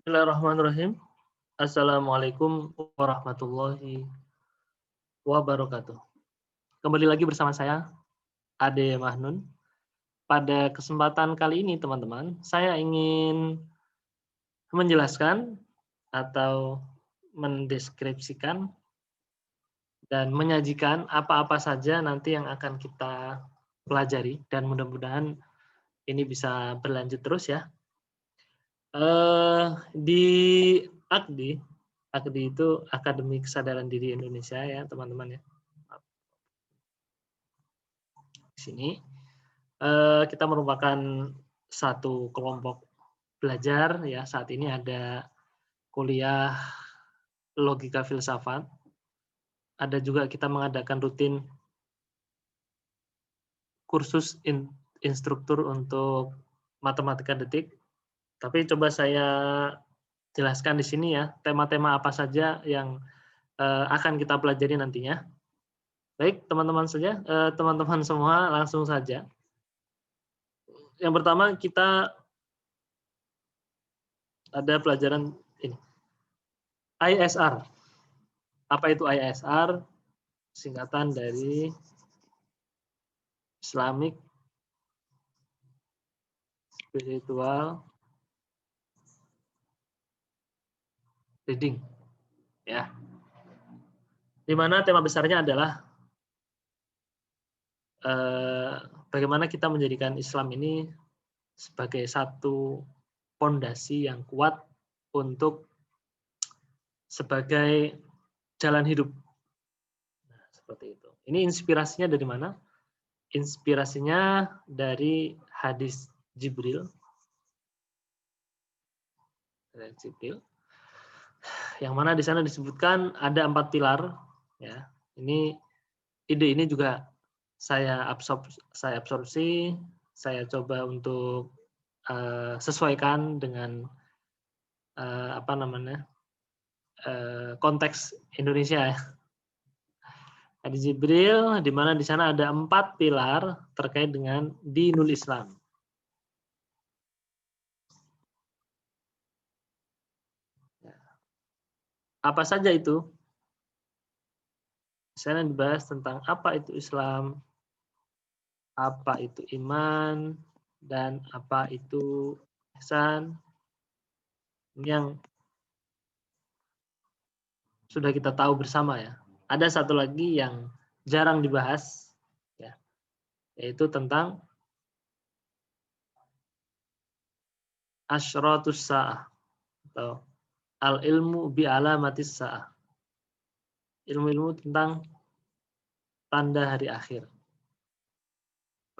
Bismillahirrahmanirrahim. Assalamualaikum warahmatullahi wabarakatuh. Kembali lagi bersama saya, Ade Mahnun. Pada kesempatan kali ini, teman-teman, saya ingin menjelaskan atau mendeskripsikan dan menyajikan apa-apa saja nanti yang akan kita pelajari dan mudah-mudahan ini bisa berlanjut terus ya. Di AKDI, AKDI itu Akademi Kesadaran Diri Indonesia ya teman-teman ya. Di sini kita merupakan satu kelompok belajar ya. Saat ini ada kuliah logika filsafat. Ada juga kita mengadakan rutin kursus instruktur untuk matematika detik. Tapi coba saya jelaskan di sini ya, tema-tema apa saja yang akan kita pelajari nantinya. Baik, teman-teman teman-teman semua langsung saja. Yang pertama kita ada pelajaran ini. ISR. Apa itu ISR? Singkatan dari Islamic Spiritual Reading. Ya. Di mana tema besarnya adalah bagaimana kita menjadikan Islam ini sebagai satu fondasi yang kuat untuk sebagai jalan hidup. Nah, seperti itu. Ini inspirasinya dari mana? Inspirasinya dari hadis Jibril. Yang mana di sana disebutkan ada 4 pilar. Ya, ide ini juga saya absorpsi, saya coba untuk sesuaikan dengan konteks Indonesia ya. Hadis Jibril, di mana di sana ada 4 pilar terkait dengan dinul Islam. Apa saja itu? Di sana dibahas tentang apa itu Islam, apa itu iman, dan apa itu ihsan, yang sudah kita tahu bersama ya. Ada satu lagi yang jarang dibahas, ya, yaitu tentang asyratus sa'ah atau al-ilmu bi alamatis sa'ah. Ilmu-ilmu tentang tanda hari akhir.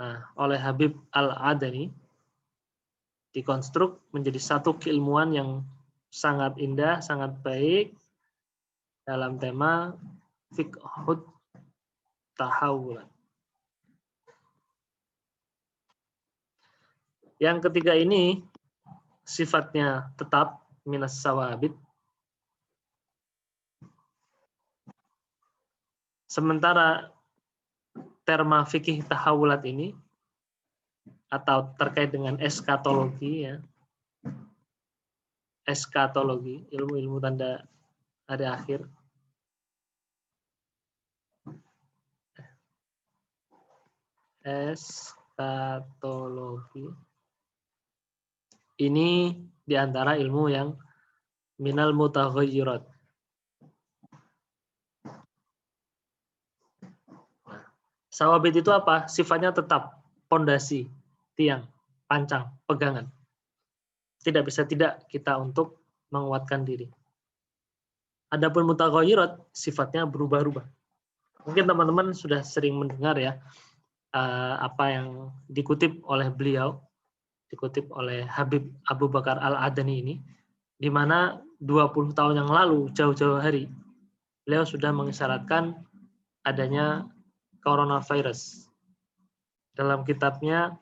Nah, oleh Habib Al-Adani dikonstruk menjadi satu keilmuan yang sangat indah, sangat baik dalam tema fiqhut tahawulan. Yang ketiga ini sifatnya tetap minas sawabit. Sementara terma fikih tahawulat ini atau terkait dengan eskatologi ya. Eskatologi, ilmu-ilmu tanda hari akhir. Eskatologi ini diantara ilmu yang minal mutaghayyirat. Nah, sawabit itu apa? Sifatnya tetap, pondasi, tiang, pancang, pegangan. Tidak bisa tidak kita untuk menguatkan diri. Adapun mutaghayyirat sifatnya berubah-ubah. Mungkin teman-teman sudah sering mendengar ya apa yang dikutip oleh beliau, dikutip oleh Habib Abu Bakar Al-Adani ini, di mana 20 tahun yang lalu, jauh-jauh hari, beliau sudah mengisyaratkan adanya coronavirus. Dalam kitabnya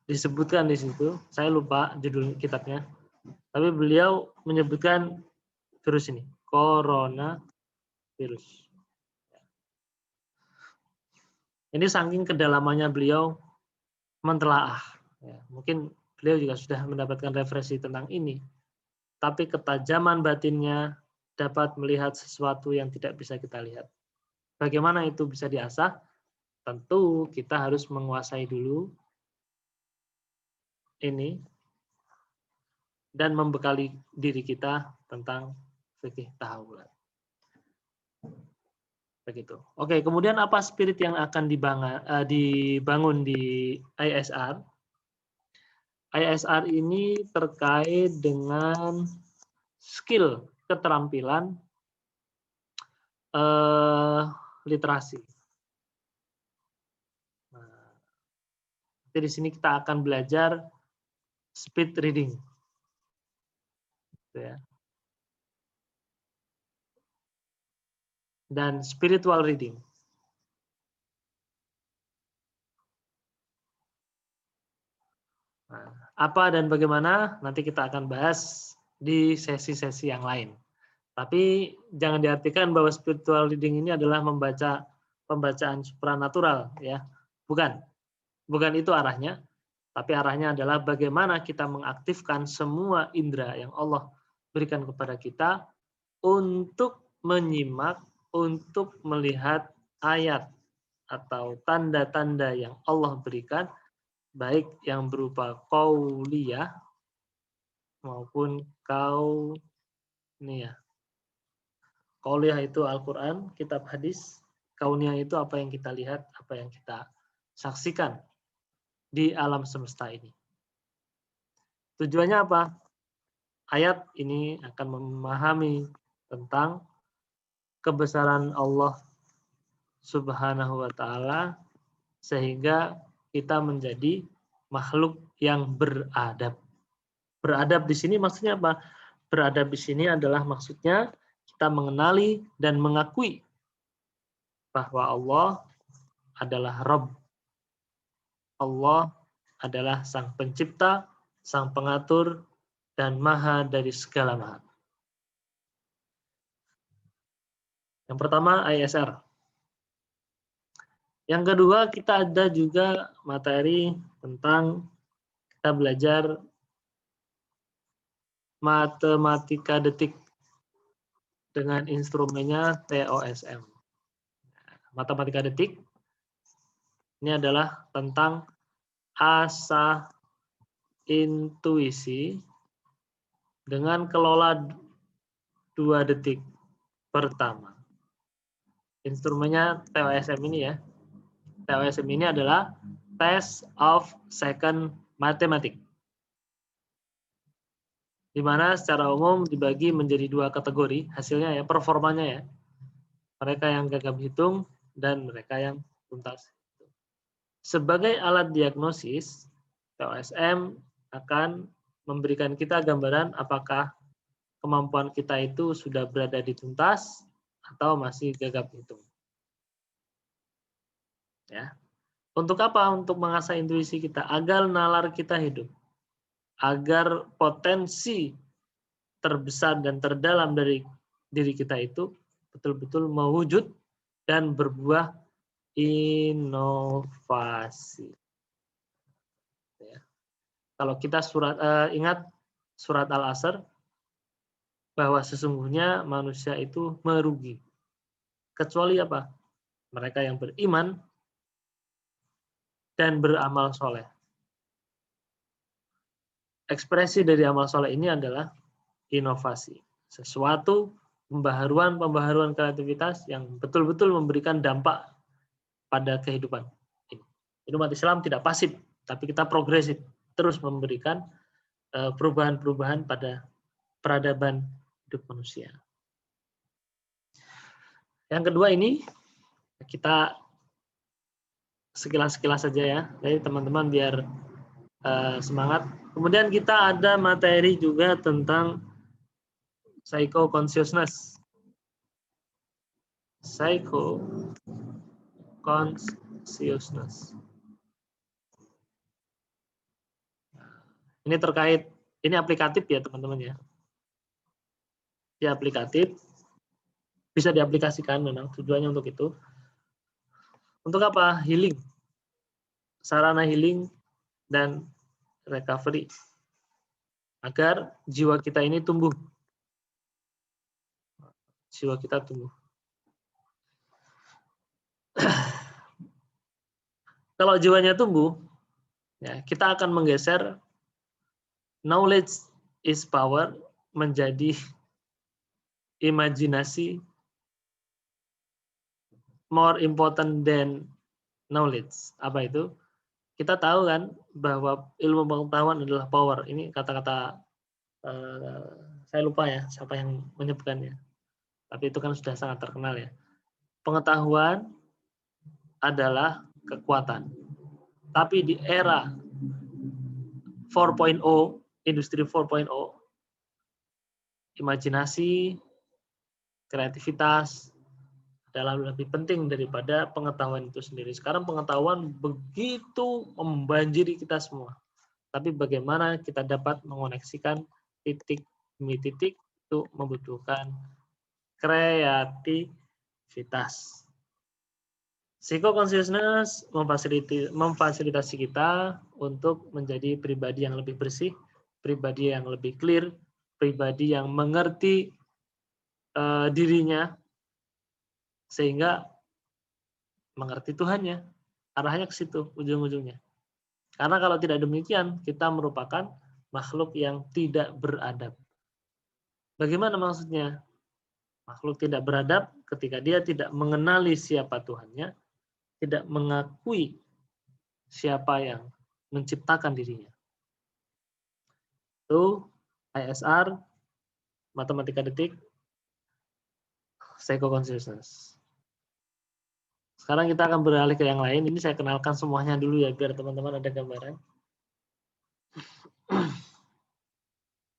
disebutkan di situ, saya lupa judul kitabnya, tapi beliau menyebutkan virus ini, coronavirus. Ini saking kedalamannya beliau mentelaah. Ya, mungkin beliau juga sudah mendapatkan referensi tentang ini tapi ketajaman batinnya dapat melihat sesuatu yang tidak bisa kita lihat. Bagaimana itu bisa diasah? Tentu kita harus menguasai dulu ini dan membekali diri kita tentang fikih tahawulat. Begitu. Oke, kemudian apa spirit yang akan dibangun di ISR? ISR ini terkait dengan skill, keterampilan, literasi. Nah, di sini kita akan belajar speed reading, gitu ya. Dan spiritual reading. Nah, apa dan bagaimana nanti kita akan bahas di sesi-sesi yang lain. Tapi jangan diartikan bahwa spiritual reading ini adalah pembacaan supranatural, ya. Bukan. Bukan itu arahnya. Tapi arahnya adalah bagaimana kita mengaktifkan semua indera yang Allah berikan kepada kita untuk menyimak, untuk melihat ayat atau tanda-tanda yang Allah berikan, baik yang berupa qauliyah maupun kauniyah. Qauliyah itu Al-Quran, kitab hadis. Kauniyah itu apa yang kita lihat, apa yang kita saksikan di alam semesta ini. Tujuannya apa? Ayat ini akan memahami tentang kebesaran Allah Subhanahu wa Ta'ala, sehingga kita menjadi makhluk yang beradab. Beradab di sini maksudnya apa? Beradab di sini adalah maksudnya kita mengenali dan mengakui bahwa Allah adalah Rabb. Allah adalah Sang Pencipta, Sang Pengatur, dan Maha dari segala maha. Yang pertama ISR. Yang kedua kita ada juga materi tentang kita belajar matematika detik dengan instrumennya TOSM. Matematika detik ini adalah tentang asa intuisi dengan kelola 2 detik pertama. Instrumennya TOSM ini ya. TOSM ini adalah Test of Second Mathematics, di mana secara umum dibagi menjadi 2 kategori hasilnya ya, performanya ya. Mereka yang gagap hitung dan mereka yang tuntas. Sebagai alat diagnosis, TOSM akan memberikan kita gambaran apakah kemampuan kita itu sudah berada di tuntas atau masih gagap hitung. Ya. Untuk apa? Untuk mengasah intuisi kita agar nalar kita hidup. Agar potensi terbesar dan terdalam dari diri kita itu betul-betul mewujud dan berbuah inovasi. Ya. Kalau kita ingat surat Al-Asr, bahwa sesungguhnya manusia itu merugi. Kecuali apa? Mereka yang beriman dan beramal soleh. Ekspresi dari amal soleh ini adalah inovasi. Sesuatu pembaharuan kreativitas yang betul-betul memberikan dampak pada kehidupan ini. Umat Islam tidak pasif, tapi kita progresif, terus memberikan perubahan-perubahan pada peradaban hidup manusia. Yang kedua ini kita sekilas-sekilas saja ya, jadi teman-teman biar semangat. Kemudian kita ada materi juga tentang psycho-consciousness. Psycho-consciousness. Ini terkait, ini aplikatif ya teman-teman ya. Ini aplikatif, bisa diaplikasikan memang, tujuannya untuk itu. Untuk apa? Healing. Sarana healing dan recovery. agar jiwa kita ini tumbuh. Jiwa kita tumbuh. Kalau jiwanya tumbuh, ya, kita akan menggeser knowledge is power menjadi imajinasi more important than knowledge. Apa itu? Kita tahu kan bahwa ilmu pengetahuan adalah power. Ini kata-kata saya lupa ya siapa yang menyebutkannya. Tapi itu kan sudah sangat terkenal ya. Pengetahuan adalah kekuatan. Tapi di era 4.0, industri 4.0, imajinasi, kreativitas adalah lebih penting daripada pengetahuan itu sendiri. Sekarang pengetahuan begitu membanjiri kita semua. Tapi bagaimana kita dapat mengoneksikan titik demi titik itu membutuhkan kreativitas. Psycho-consciousness memfasilitasi kita untuk menjadi pribadi yang lebih bersih, pribadi yang lebih clear, pribadi yang mengerti dirinya, sehingga mengerti Tuhannya. Arahnya ke situ ujung-ujungnya. Karena kalau tidak demikian, kita merupakan makhluk yang tidak beradab. Bagaimana maksudnya? Makhluk tidak beradab ketika dia tidak mengenali siapa Tuhannya, tidak mengakui siapa yang menciptakan dirinya. Itu ISR, matematika detik, psycho-consciousness. Sekarang kita akan beralih ke yang lain. Ini saya kenalkan semuanya dulu ya, biar teman-teman ada gambaran.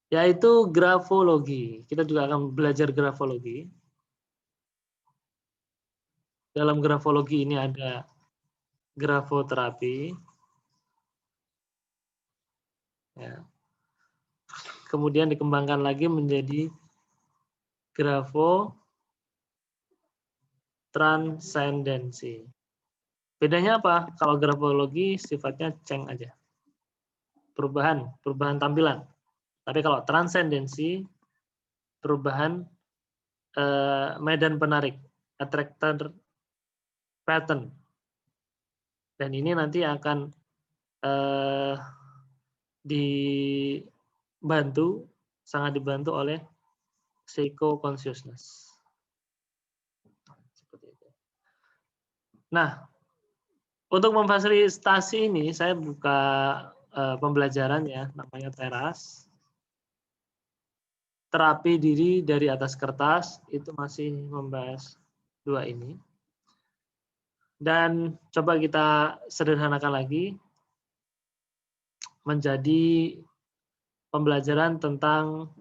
Yaitu grafologi. Kita juga akan belajar grafologi. Dalam grafologi ini ada grafoterapi. Ya. Kemudian dikembangkan lagi menjadi grafotranscendensi. Bedanya apa? Kalau grafologi sifatnya ceng aja. Perubahan tampilan. Tapi kalau transcendensi, perubahan medan penarik, attractor pattern. Dan ini nanti akan sangat dibantu oleh psycho-consciousness. Seperti itu. Nah, untuk memfasilitasi ini, saya buka pembelajaran ya, namanya teras. Terapi diri dari atas kertas, itu masih membahas dua ini. Dan coba kita sederhanakan lagi, menjadi pembelajaran tentang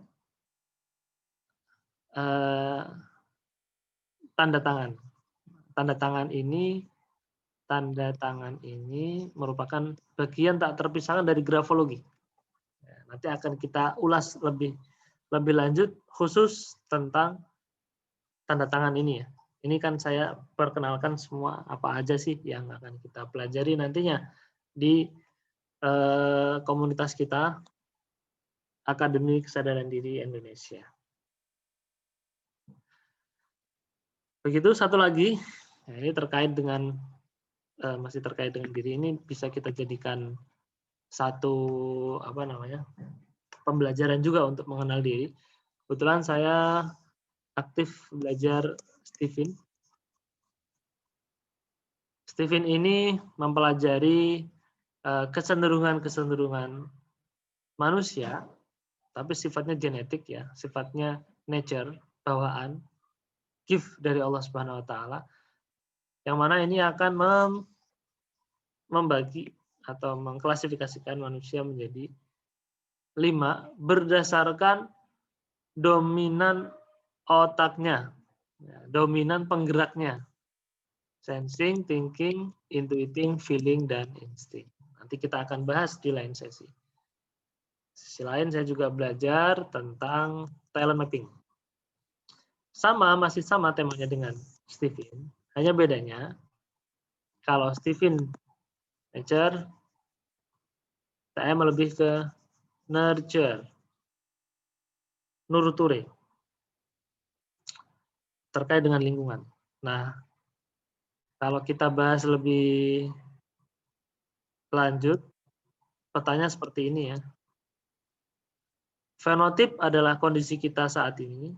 tanda tangan. Tanda tangan ini merupakan bagian tak terpisahkan dari grafologi. Nanti akan kita ulas lebih lanjut khusus tentang tanda tangan ini ya. Ini kan saya perkenalkan semua apa aja sih yang akan kita pelajari nantinya di komunitas kita Akademi Kesadaran Diri Indonesia. Begitu satu lagi, ini terkait dengan masih terkait dengan diri, ini bisa kita jadikan satu pembelajaran juga untuk mengenal diri. Kebetulan saya aktif belajar Stephen. Stephen ini mempelajari kecenderungan manusia, tapi sifatnya genetik ya, sifatnya nature, bawaan, gift dari Allah Subhanahu wa taala. Yang mana ini akan membagi atau mengklasifikasikan manusia menjadi 5 berdasarkan dominan otaknya, dominan penggeraknya. Sensing, thinking, intuiting, feeling, dan insting. Nanti kita akan bahas di lain sesi. Sisi lain saya juga belajar tentang talent mapping. Masih sama temanya dengan Stephen. Hanya bedanya, kalau Stephen nature, saya lebih ke nurture. Nuruture terkait dengan lingkungan. Nah, kalau kita bahas lebih lanjut, pertanyaan seperti ini ya. Fenotip adalah kondisi kita saat ini,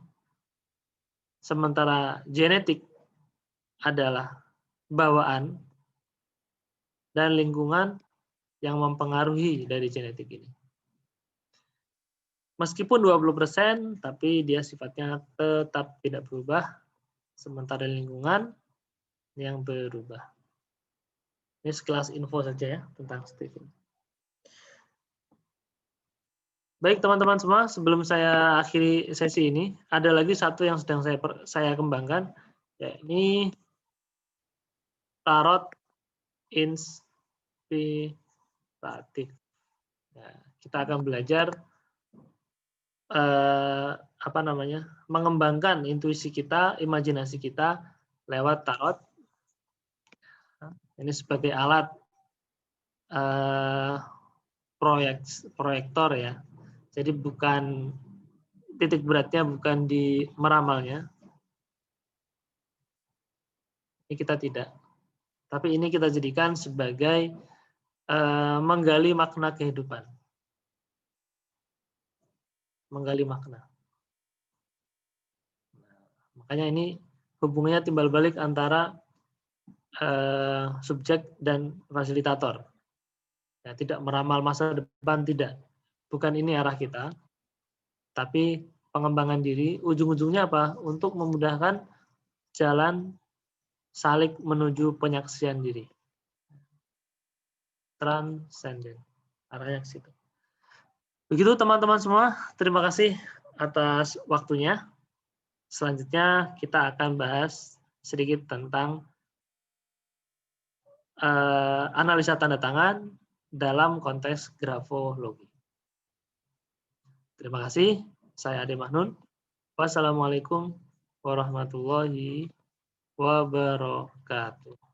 sementara genetik adalah bawaan dan lingkungan yang mempengaruhi dari genetik ini. Meskipun 20%, tapi dia sifatnya tetap tidak berubah, sementara lingkungan yang berubah. Ini sekelas info saja ya tentang Steve. Baik teman-teman semua, sebelum saya akhiri sesi ini, ada lagi satu yang sedang saya kembangkan, yakni tarot inspiratif. Nah, kita akan belajar mengembangkan intuisi kita, imajinasi kita lewat tarot. Ini sebagai alat proyektor ya. Jadi bukan titik beratnya bukan di meramalnya. Ini kita tidak. Tapi ini kita jadikan sebagai menggali makna kehidupan. Menggali makna. Makanya ini hubungannya timbal balik antara subjek dan fasilitator. Ya, tidak meramal masa depan, tidak. Bukan ini arah kita. Tapi pengembangan diri, ujung-ujungnya apa? Untuk memudahkan jalan salik menuju penyaksian diri. Transcendent. Arahnya ke situ. Begitu teman-teman semua, terima kasih atas waktunya. Selanjutnya kita akan bahas sedikit tentang analisa tanda tangan dalam konteks grafologi. Terima kasih. Saya Ade Mahnun. Wassalamualaikum warahmatullahi wabarakatuh.